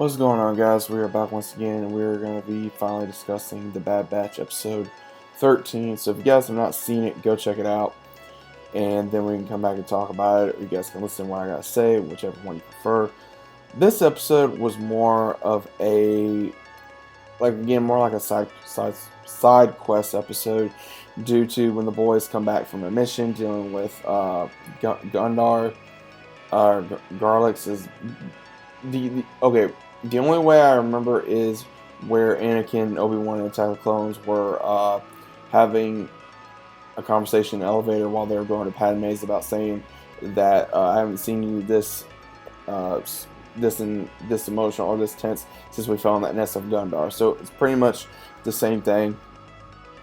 What's going on, guys? We are back once again, and we're going to be finally discussing the Bad Batch episode 13. So if you guys have not seen it, go check it out, and then we can come back and talk about it, or you guys can listen to what I got to say, whichever one you prefer. This episode was more of a, more like a side quest episode, due to when the boys come back from a mission dealing with Gundar, Garlics is okay. The only way I remember is where Anakin, Obi-Wan, and Attack of the Clones were having a conversation in the elevator while they were going to Padme's about saying that I haven't seen you uh, this emotional or this tense since we found that nest of Gundar. So it's pretty much the same thing.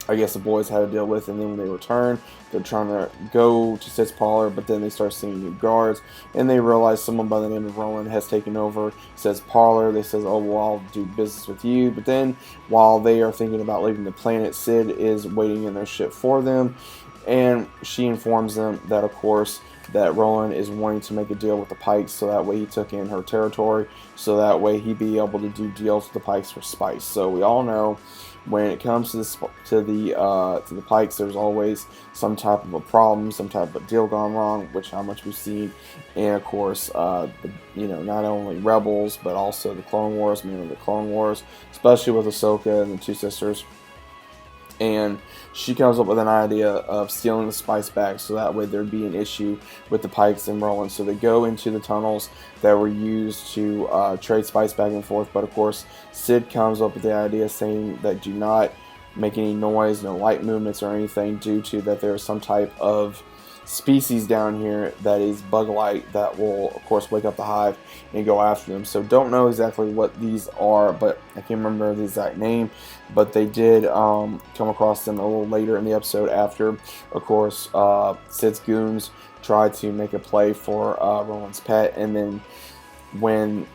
I guess the boys had to deal with, and then when they return, they're trying to go to Sid's parlor, but then they start seeing new guards, and they realize someone by the name of Roland has taken over Sid's parlor. They says, "Oh, well, I'll do business with you." But then, while they are thinking about leaving the planet, Sid is waiting in their ship for them, and she informs them that, of course, that Roland is wanting to make a deal with the Pikes, so that way he took in her territory, so that way he'd be able to do deals with the Pikes for spice. So we all know, when it comes to the Pikes, there's always some type of a problem, some type of a deal gone wrong, which how much we've seen, and of course, not only Rebels but also the Clone Wars, mainly the Clone Wars, especially with Ahsoka and the two sisters. And she comes up with an idea of stealing the spice back, so that way there'd be an issue with the Pikes and Roland. So they go into the tunnels that were used to trade spice back and forth. But of course, Sid comes up with the idea saying that do not make any noise, no light movements or anything, due to that there is some type of species down here that is bug-like that will, of course, wake up the hive and go after them. So don't know exactly what these are, but I can't remember the exact name. But they did come across them a little later in the episode after, of course, Sid's goons tried to make a play for Roland's pet, and then when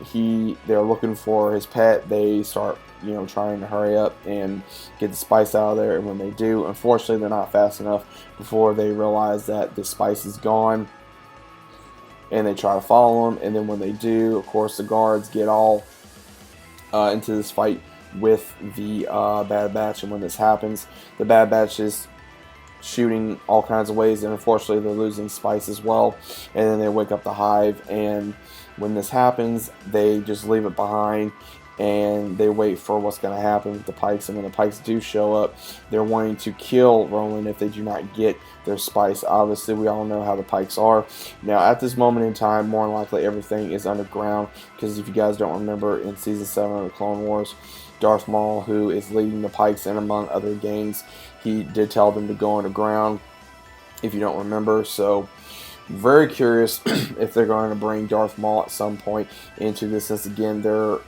they're looking for his pet, they start trying to hurry up and get the spice out of there. And when they do, unfortunately, they're not fast enough before they realize that the spice is gone, and they try to follow them. And then when they do, of course, the guards get all into this fight with the Bad Batch. And when this happens, the Bad Batch is shooting all kinds of ways, and unfortunately they're losing spice as well. And then they wake up the hive, and when this happens, they just leave it behind, and they wait for what's going to happen with the Pikes. And when the Pikes do show up, they're wanting to kill Roland if they do not get their spice. Obviously, we all know how the Pikes are. Now, at this moment in time, more than likely everything is underground, because if you guys don't remember, in Season 7 of the Clone Wars, Darth Maul, who is leading the Pikes and among other gangs, he did tell them to go underground, if you don't remember. So very curious if they're going to bring Darth Maul at some point into this, since again they're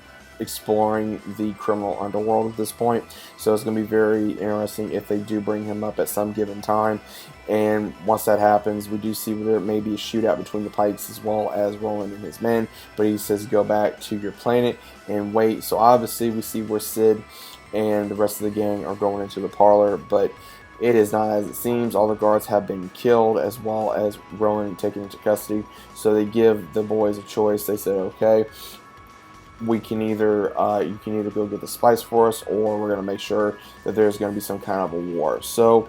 exploring the criminal underworld at this point. So it's going to be very interesting if they do bring him up at some given time. And once that happens, we do see there may be a shootout between the Pikes as well as Roland and his men. But he says go back to your planet and wait. So obviously we see where Sid and the rest of the gang are going into the parlor, but it is not as it seems. All the guards have been killed, as well as Roland taken into custody. So they give the boys a choice. They say, okay, we can either you can either go get the spice for us, or we're going to make sure that there's going to be some kind of a war. So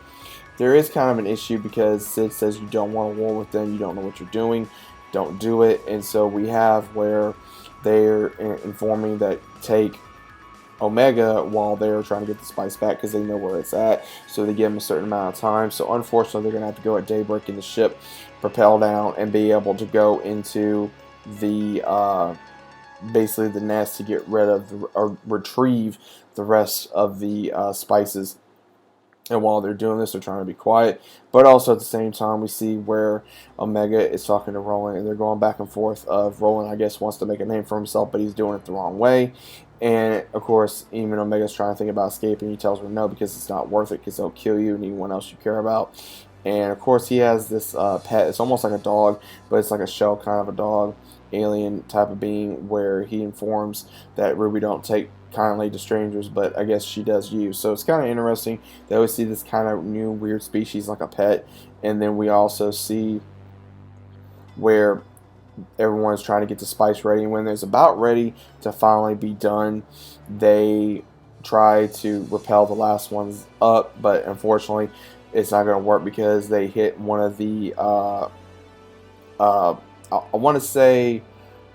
there is kind of an issue, because Sid says you don't want a war with them, you don't know what you're doing, don't do it. And so we have where they're informing that take Omega while they're trying to get the spice back, because they know where it's at. So they give them a certain amount of time. So unfortunately, they're going to have to go at daybreak in the ship, propel down, and be able to go into the basically the nest to get rid of or retrieve the rest of the spices. And while they're doing this, they're trying to be quiet. But also at the same time, we see where Omega is talking to Roland, and they're going back and forth of Roland, I guess, wants to make a name for himself, but he's doing it the wrong way. And, of course, even Omega's trying to think about escaping. He tells her no, because it's not worth it, because they'll kill you and anyone else you care about. And, of course, he has this pet. It's almost like a dog, but it's like a shell kind of a dog, alien type of being, where he informs that Ruby don't take kindly to strangers, but I guess she does you. So it's kind of interesting that we see this kind of new weird species like a pet. And then we also see where everyone's trying to get the spice ready. And when it's about ready to finally be done, they try to repel the last ones up, but unfortunately it's not going to work because they hit one of the I want to say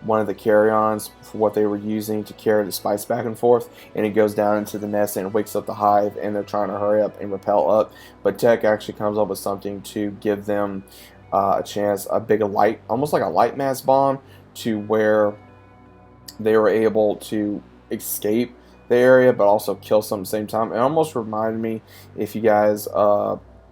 one of the carry-ons for what they were using to carry the spice back and forth, and it goes down into the nest and it wakes up the hive, and they're trying to hurry up and repel up, but Tech actually comes up with something to give them a chance, a big light, almost like a light mass bomb, to where they were able to escape the area but also kill some at the same time. It almost reminded me, if you guys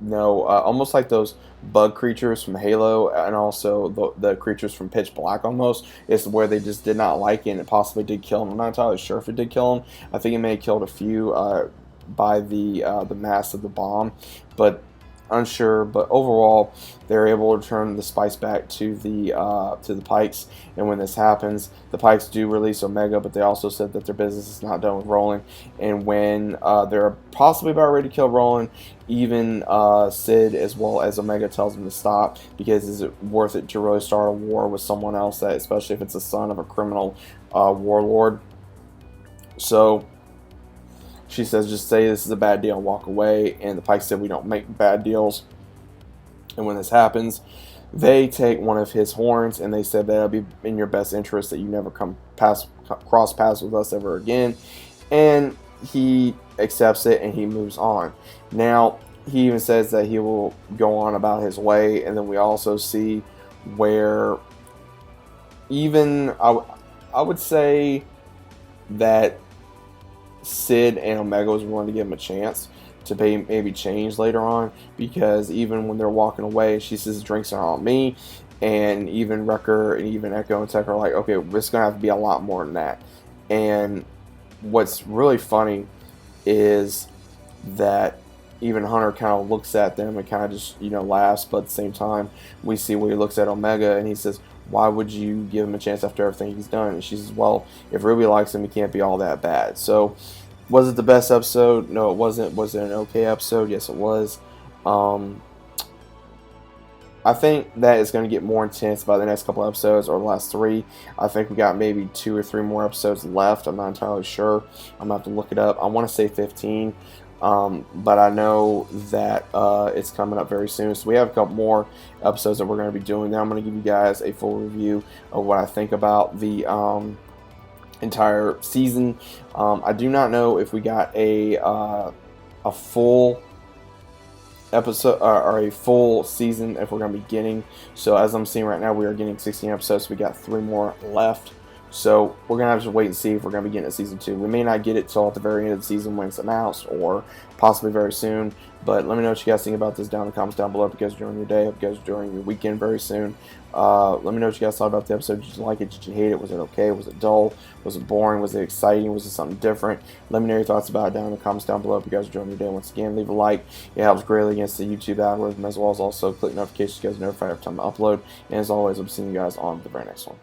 know, almost like those bug creatures from Halo, and also the creatures from Pitch Black. Almost, it's where they just did not like it, and it possibly did kill them. I'm not entirely sure if it did kill them. I think it may have killed a few by the mass of the bomb, but unsure. But overall, they're able to return the spice back to the Pikes. And when this happens, the Pikes do release Omega, but they also said that their business is not done with Roland. And when they're possibly about ready to kill Roland, even Sid as well as Omega tells them to stop, because is it worth it to really start a war with someone else, that, especially if it's the son of a criminal warlord. So she says, just say this is a bad deal and walk away. And the Pikes said, we don't make bad deals. And when this happens, they take one of his horns, and they said that it'll be in your best interest that you never cross paths with us ever again. And he accepts it, and he moves on. Now, he even says that he will go on about his way. And then we also see where even I would say that Sid and Omega was willing to give him a chance to maybe change later on, because even when they're walking away, she says drinks are on me, and even Wrecker and even Echo and Tech are like, okay, it's gonna have to be a lot more than that. And what's really funny is that even Hunter kind of looks at them and kind of just, laughs, but at the same time we see where he looks at Omega and he says, why would you give him a chance after everything he's done? And she says, well, if Ruby likes him, he can't be all that bad. So, was it the best episode? No, it wasn't. Was it an okay episode? Yes, it was. I think that is going to get more intense by the next couple episodes, or the last 3. I think we got maybe 2 or 3 more episodes left. I'm not entirely sure. I'm going to have to look it up. I want to say 15. But I know that it's coming up very soon. So we have a couple more episodes that we're going to be doing. Then I'm going to give you guys a full review of what I think about the entire season. I do not know if we got a full episode or a full season if we're going to be getting. So as I'm seeing right now, we are getting 16 episodes. So we got 3 more left. So we're going to have to wait and see if we're going to be getting a season 2. We may not get it till at the very end of the season when it's announced, or possibly very soon. But let me know what you guys think about this down in the comments down below. If you guys are during your day, if you guys are during your weekend very soon. Let me know what you guys thought about the episode. Did you like it? Did you hate it? Was it okay? Was it dull? Was it boring? Was it exciting? Was it something different? Let me know your thoughts about it down in the comments down below. If you guys are during your day, once again, leave a like. It helps greatly against the YouTube algorithm, as well as also click notifications so you guys are notified every time I upload. And as always, I'll be seeing you guys on the very next one.